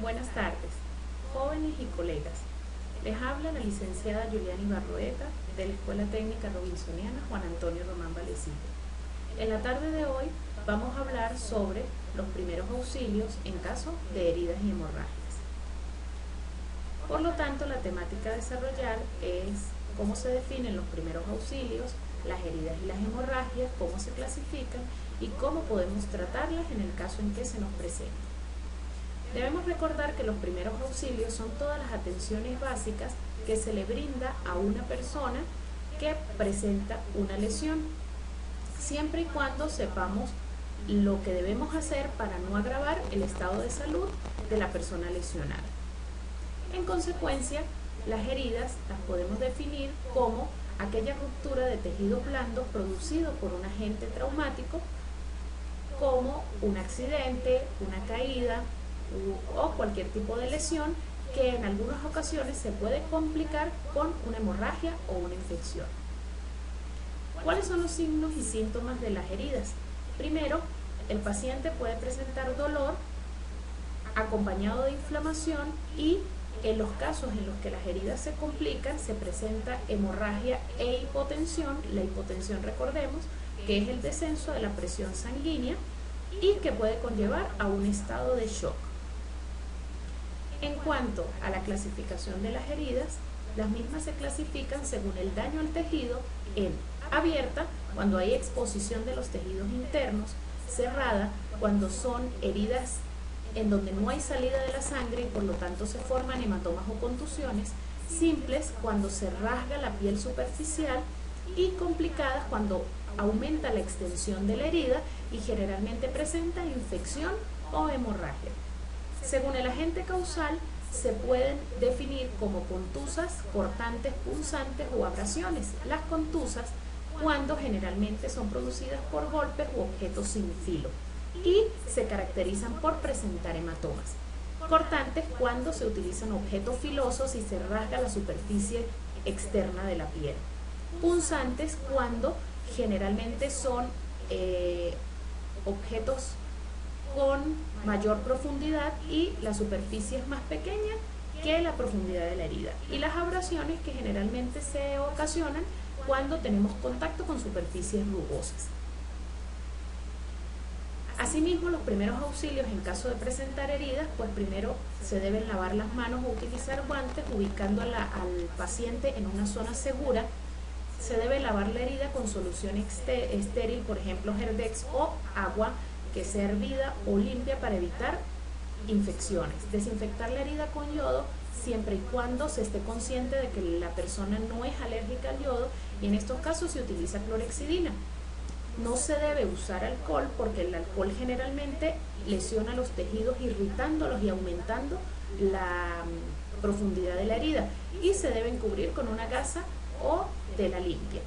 Buenas tardes, jóvenes y colegas. Les habla la licenciada Juliana Ibarroeta de la Escuela Técnica Robinsoniana Juan Antonio Román Valecillo. En la tarde de hoy vamos a hablar sobre los primeros auxilios en caso de heridas y hemorragias. Por lo tanto, la temática a desarrollar es cómo se definen los primeros auxilios, las heridas y las hemorragias, cómo se clasifican y cómo podemos tratarlas en el caso en que se nos presenten. Debemos recordar que los primeros auxilios son todas las atenciones básicas que se le brinda a una persona que presenta una lesión, siempre y cuando sepamos lo que debemos hacer para no agravar el estado de salud de la persona lesionada. En consecuencia, las heridas las podemos definir como aquella ruptura de tejidos blandos producido por un agente traumático, como un accidente, una caída o cualquier tipo de lesión que en algunas ocasiones se puede complicar con una hemorragia o una infección. ¿Cuáles son los signos y síntomas de las heridas? Primero, el paciente puede presentar dolor acompañado de inflamación y en los casos en los que las heridas se complican se presenta hemorragia e hipotensión. La hipotensión, recordemos, que es el descenso de la presión sanguínea y que puede conllevar a un estado de shock. En cuanto a la clasificación de las heridas, las mismas se clasifican según el daño al tejido en abierta, cuando hay exposición de los tejidos internos, cerrada, cuando son heridas en donde no hay salida de la sangre y por lo tanto se forman hematomas o contusiones, simples, cuando se rasga la piel superficial, y complicadas cuando aumenta la extensión de la herida y generalmente presenta infección o hemorragia. Según el agente causal, se pueden definir como contusas, cortantes, punzantes o abrasiones. Las contusas, cuando generalmente son producidas por golpes u objetos sin filo y se caracterizan por presentar hematomas. Cortantes, cuando se utilizan objetos filosos y se rasga la superficie externa de la piel. Punzantes, cuando generalmente son objetos con mayor profundidad y la superficie es más pequeña que la profundidad de la herida. Y las abrasiones, que generalmente se ocasionan cuando tenemos contacto con superficies rugosas. Asimismo, los primeros auxilios en caso de presentar heridas, pues primero se deben lavar las manos o utilizar guantes ubicando al paciente en una zona segura. Se debe lavar la herida con solución estéril, por ejemplo Herdex, o agua que sea hervida o limpia para evitar infecciones. Desinfectar la herida con yodo siempre y cuando se esté consciente de que la persona no es alérgica al yodo, y en estos casos se utiliza clorhexidina. No se debe usar alcohol porque el alcohol generalmente lesiona los tejidos irritándolos y aumentando la profundidad de la herida, y se deben cubrir con una gasa o tela limpia.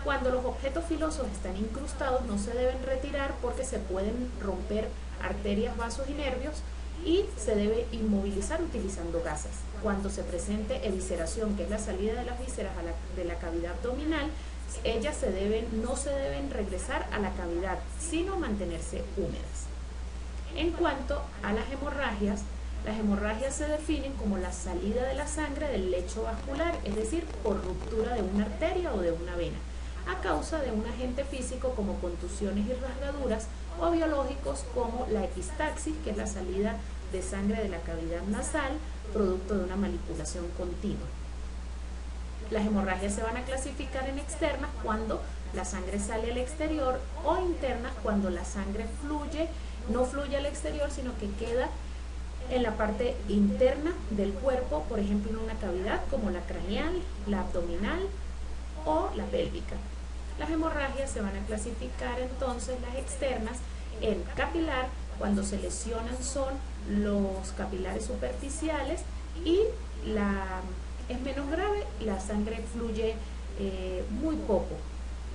Cuando los objetos filosos están incrustados no se deben retirar porque se pueden romper arterias, vasos y nervios, y se debe inmovilizar utilizando gasas. Cuando se presente evisceración, que es la salida de las vísceras de la cavidad abdominal, ellas no se deben regresar a la cavidad, sino mantenerse húmedas. En cuanto a las hemorragias se definen como la salida de la sangre del lecho vascular, es decir, por ruptura de una arteria o de una vena, a causa de un agente físico como contusiones y rasgaduras, o biológicos como la epistaxis, que es la salida de sangre de la cavidad nasal, producto de una manipulación continua. Las hemorragias se van a clasificar en externas, cuando la sangre sale al exterior, o internas, cuando la sangre no fluye al exterior, sino que queda en la parte interna del cuerpo, por ejemplo en una cavidad como la craneal, la abdominal o la pélvica. Las hemorragias se van a clasificar entonces, las externas, en capilar, cuando se lesionan son los capilares superficiales y es menos grave, la sangre fluye muy poco.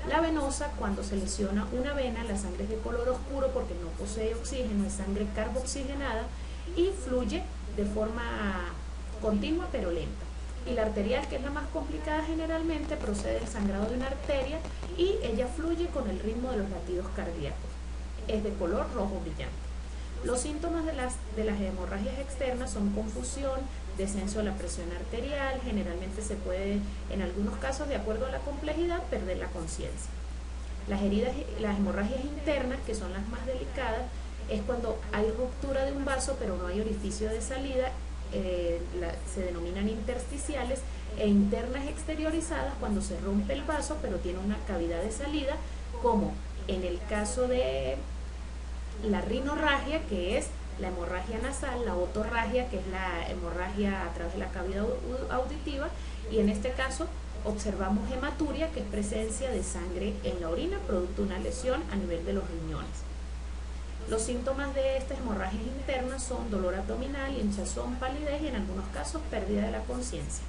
La venosa, cuando se lesiona una vena, la sangre es de color oscuro porque no posee oxígeno, es sangre carboxigenada y fluye de forma continua pero lenta. Y la arterial, que es la más complicada, generalmente procede del sangrado de una arteria y ella fluye con el ritmo de los latidos cardíacos. Es de color rojo brillante. Los síntomas de las hemorragias externas son confusión, descenso de la presión arterial, generalmente se puede, en algunos casos, de acuerdo a la complejidad, perder la conciencia. Las hemorragias internas, que son las más delicadas, es cuando hay ruptura de un vaso pero no hay orificio de salida, se denominan intersticiales, e internas exteriorizadas cuando se rompe el vaso pero tiene una cavidad de salida, como en el caso de la rinorragia, que es la hemorragia nasal, la otorragia, que es la hemorragia a través de la cavidad auditiva, y en este caso observamos hematuria, que es presencia de sangre en la orina producto de una lesión a nivel de los riñones. Los síntomas de estas hemorragias internas son dolor abdominal, hinchazón, palidez y en algunos casos pérdida de la conciencia.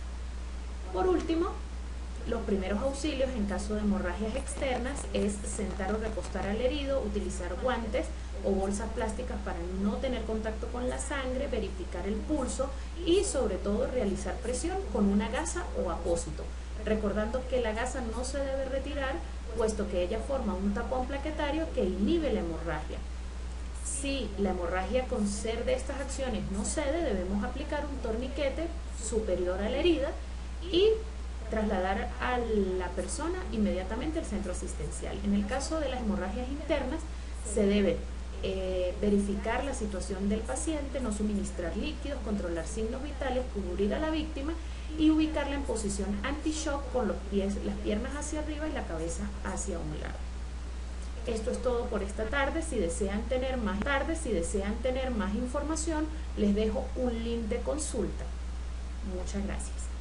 Por último, los primeros auxilios en caso de hemorragias externas es sentar o recostar al herido, utilizar guantes o bolsas plásticas para no tener contacto con la sangre, verificar el pulso y sobre todo realizar presión con una gasa o apósito, recordando que la gasa no se debe retirar puesto que ella forma un tapón plaquetario que inhibe la hemorragia. Si la hemorragia con ser de estas acciones no cede, debemos aplicar un torniquete superior a la herida y trasladar a la persona inmediatamente al centro asistencial. En el caso de las hemorragias internas, se debe verificar la situación del paciente, no suministrar líquidos, controlar signos vitales, cubrir a la víctima y ubicarla en posición anti-shock con las piernas hacia arriba y la cabeza hacia un lado. Esto es todo por esta tarde. Si desean tener más información, les dejo un link de consulta. Muchas gracias.